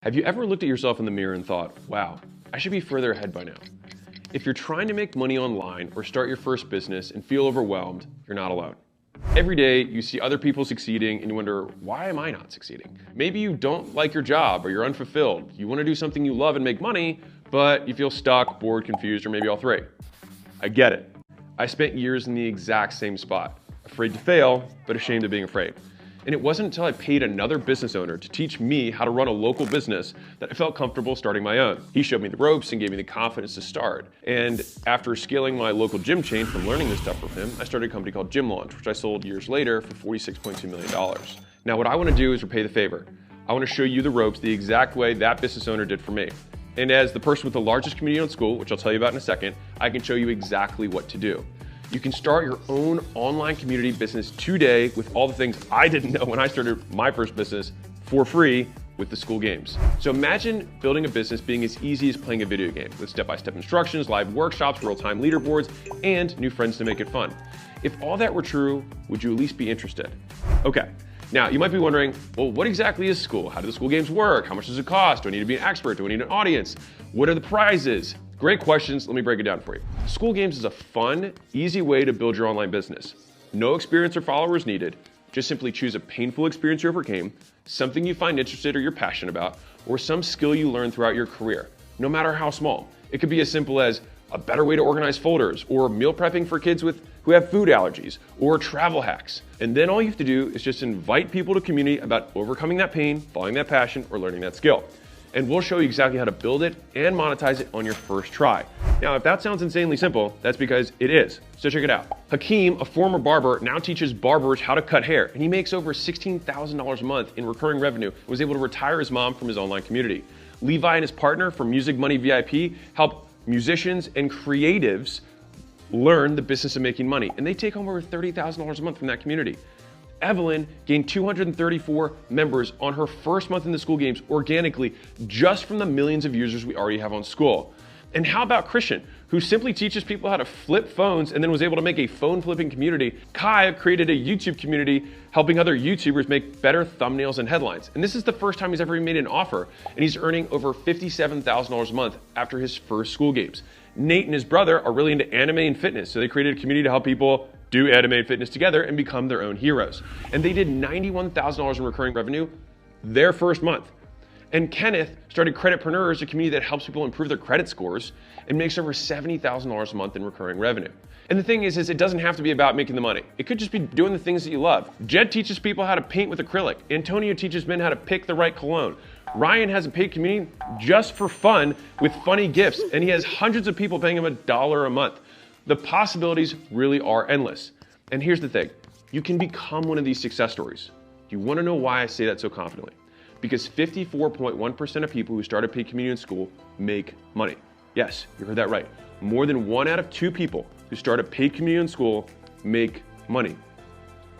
Have you ever looked at yourself in the mirror and thought, wow, I should be further ahead by now? If you're trying to make money online or start your first business and feel overwhelmed, you're not alone. Every day you see other people succeeding and you wonder, why am I not succeeding? Maybe you don't like your job or you're unfulfilled. You want to do something you love and make money, but you feel stuck, bored, confused, or maybe all three. I get it. I spent years in the exact same spot, afraid to fail, but ashamed of being afraid. And it wasn't until I paid another business owner to teach me how to run a local business that I felt comfortable starting my own. He showed me the ropes and gave me the confidence to start. And after scaling my local gym chain from learning this stuff from him, I started a company called Gym Launch, which I sold years later for $46.2 million. Now what I want to do is repay the favor. I want to show you the ropes the exact way that business owner did for me. And as the person with the largest community on Skool, which I'll tell you about in a second, I can show you exactly what to do. You can start your own online community business today with all the things I didn't know when I started my first business for free with the Skool Games. So imagine building a business being as easy as playing a video game with step-by-step instructions, live workshops, real-time leaderboards, and new friends to make it fun. If all that were true, would you at least be interested? Okay, now you might be wondering, well, what exactly is Skool? How do the Skool Games work? How much does it cost? Do I need to be an expert? Do I need an audience? What are the prizes? Great questions, let me break it down for you. Skool Games is a fun, easy way to build your online business. No experience or followers needed. Just simply choose a painful experience you overcame, something you find interested or you're passionate about, or some skill you learned throughout your career, no matter how small. It could be as simple as a better way to organize folders, or meal prepping for kids who have food allergies, or travel hacks. And then all you have to do is just invite people to community about overcoming that pain, following that passion, or learning that skill. And we'll show you exactly how to build it and monetize it on your first try. Now, if that sounds insanely simple, that's because it is. So check it out. Hakeem, a former barber, now teaches barbers how to cut hair, and he makes over $16,000 a month in recurring revenue and was able to retire his mom from his online community. Levi and his partner from Music Money VIP help musicians and creatives learn the business of making money, and they take home over $30,000 a month from that community. Evelyn gained 234 members on her first month in the Skool Games organically, just from the millions of users we already have on Skool. And how about Christian, who simply teaches people how to flip phones and then was able to make a phone flipping community? Kai created a YouTube community helping other YouTubers make better thumbnails and headlines. And this is the first time he's ever made an offer, and he's earning over $57,000 a month after his first Skool Games. Nate and his brother are really into anime and fitness, so they created a community to help people do anime and fitness together and become their own heroes. And they did $91,000 in recurring revenue their first month. And Kenneth started Creditpreneurs, a community that helps people improve their credit scores, and makes over $70,000 a month in recurring revenue. And the thing is it doesn't have to be about making the money. It could just be doing the things that you love. Jed teaches people how to paint with acrylic. Antonio teaches men how to pick the right cologne. Ryan has a paid community just for fun with funny gifts, and he has hundreds of people paying him $1 a month. The possibilities really are endless. And here's the thing, you can become one of these success stories. You want to know why I say that so confidently? Because 54.1% of people who start a paid community in Skool make money. Yes, you heard that right. More than 1 out of 2 people who start a paid community in Skool make money.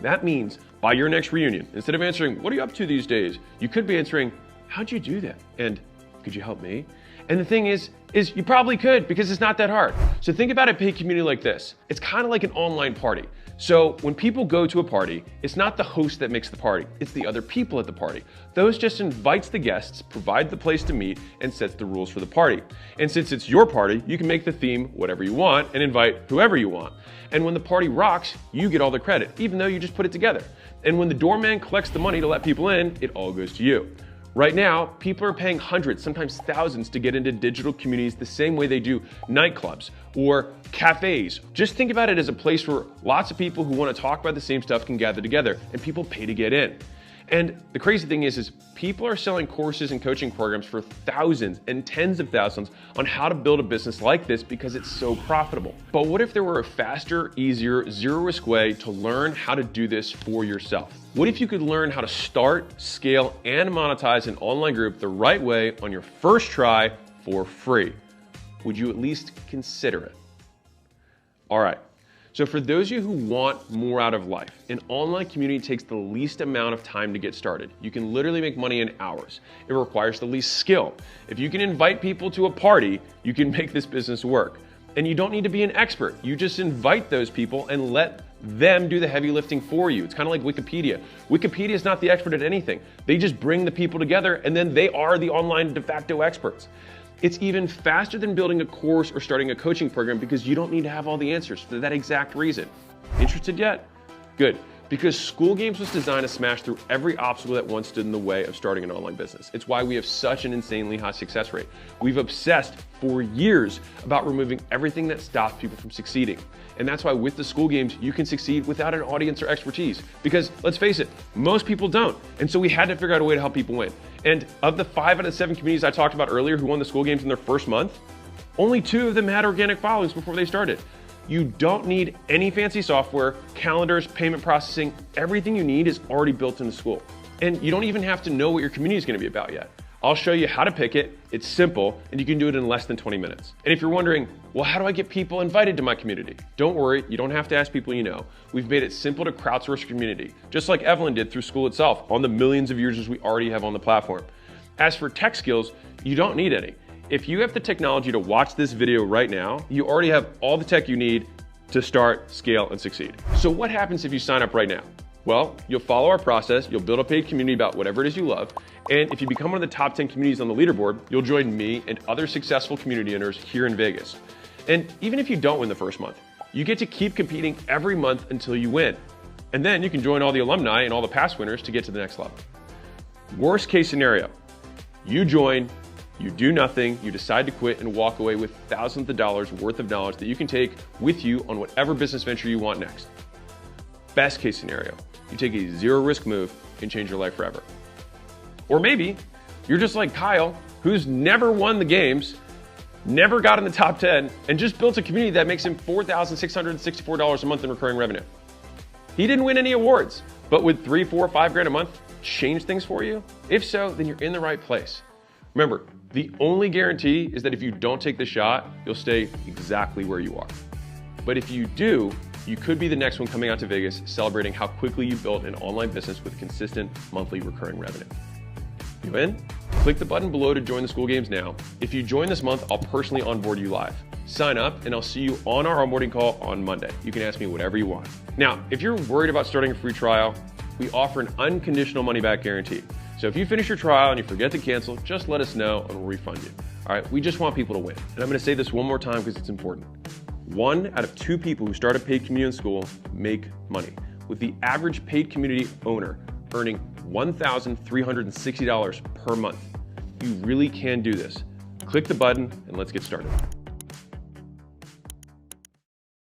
That means by your next reunion, instead of answering, what are you up to these days? You could be answering, how'd you do that? And could you help me? And the thing is you probably could, because it's not that hard. So think about a paid community like this. It's kind of like an online party. So when people go to a party, it's not the host that makes the party, it's the other people at the party. Those just invites the guests, provide the place to meet, and sets the rules for the party. And since it's your party, you can make the theme whatever you want and invite whoever you want. And when the party rocks, you get all the credit, even though you just put it together. And when the doorman collects the money to let people in, it all goes to you. Right now, people are paying hundreds, sometimes thousands, to get into digital communities the same way they do nightclubs or cafes. Just think about it as a place where lots of people who want to talk about the same stuff can gather together, and people pay to get in. And the crazy thing is people are selling courses and coaching programs for thousands and tens of thousands on how to build a business like this because it's so profitable. But what if there were a faster, easier, zero-risk way to learn how to do this for yourself? What if you could learn how to start, scale, and monetize an online group the right way on your first try for free? Would you at least consider it? All right. So for those of you who want more out of life, an online community takes the least amount of time to get started. You can literally make money in hours. It requires the least skill. If you can invite people to a party, you can make this business work. And you don't need to be an expert. You just invite those people and let them do the heavy lifting for you. It's kind of like Wikipedia. Wikipedia is not the expert at anything. They just bring the people together and then they are the online de facto experts. It's even faster than building a course or starting a coaching program because you don't need to have all the answers for that exact reason. Interested yet? Good. Because Skool Games was designed to smash through every obstacle that once stood in the way of starting an online business. It's why we have such an insanely high success rate. We've obsessed for years about removing everything that stops people from succeeding. And that's why with the Skool Games, you can succeed without an audience or expertise. Because let's face it, most people don't. And so we had to figure out a way to help people win. And of the 5 out of 7 communities I talked about earlier who won the Skool Games in their first month, only 2 of them had organic followings before they started. You don't need any fancy software, calendars, payment processing. Everything you need is already built into Skool. And you don't even have to know what your community is going to be about yet. I'll show you how to pick it. It's simple, and you can do it in less than 20 minutes. And if you're wondering, well, how do I get people invited to my community? Don't worry, you don't have to ask people you know. We've made it simple to crowdsource your community, just like Evelyn did through Skool itself on the millions of users we already have on the platform. As for tech skills, you don't need any. If you have the technology to watch this video right now, you already have all the tech you need to start, scale, and succeed. So what happens if you sign up right now? Well, you'll follow our process, you'll build a paid community about whatever it is you love, and if you become one of the top 10 communities on the leaderboard, you'll join me and other successful community owners here in Vegas. And even if you don't win the first month, you get to keep competing every month until you win. And then you can join all the alumni and all the past winners to get to the next level. Worst case scenario, you join, you do nothing, you decide to quit and walk away with thousands of dollars worth of knowledge that you can take with you on whatever business venture you want next. Best case scenario, you take a zero risk move and change your life forever. Or maybe you're just like Kyle, who's never won the games, never got in the top 10, and just built a community that makes him $4,664 a month in recurring revenue. He didn't win any awards, but would 3, 4, 5 grand a month change things for you? If so, then you're in the right place. Remember, the only guarantee is that if you don't take the shot, you'll stay exactly where you are. But if you do, you could be the next one coming out to Vegas celebrating how quickly you built an online business with consistent monthly recurring revenue. You in? Click the button below to join the Skool Games now. If you join this month, I'll personally onboard you live. Sign up and I'll see you on our onboarding call on Monday. You can ask me whatever you want. Now, if you're worried about starting a free trial, we offer an unconditional money back guarantee. So if you finish your trial and you forget to cancel, just let us know and we'll refund you. All right, we just want people to win. And I'm gonna say this one more time because it's important. 1 out of 2 people who start a paid community in Skool make money, with the average paid community owner earning $1,360 per month. You really can do this. Click the button and let's get started.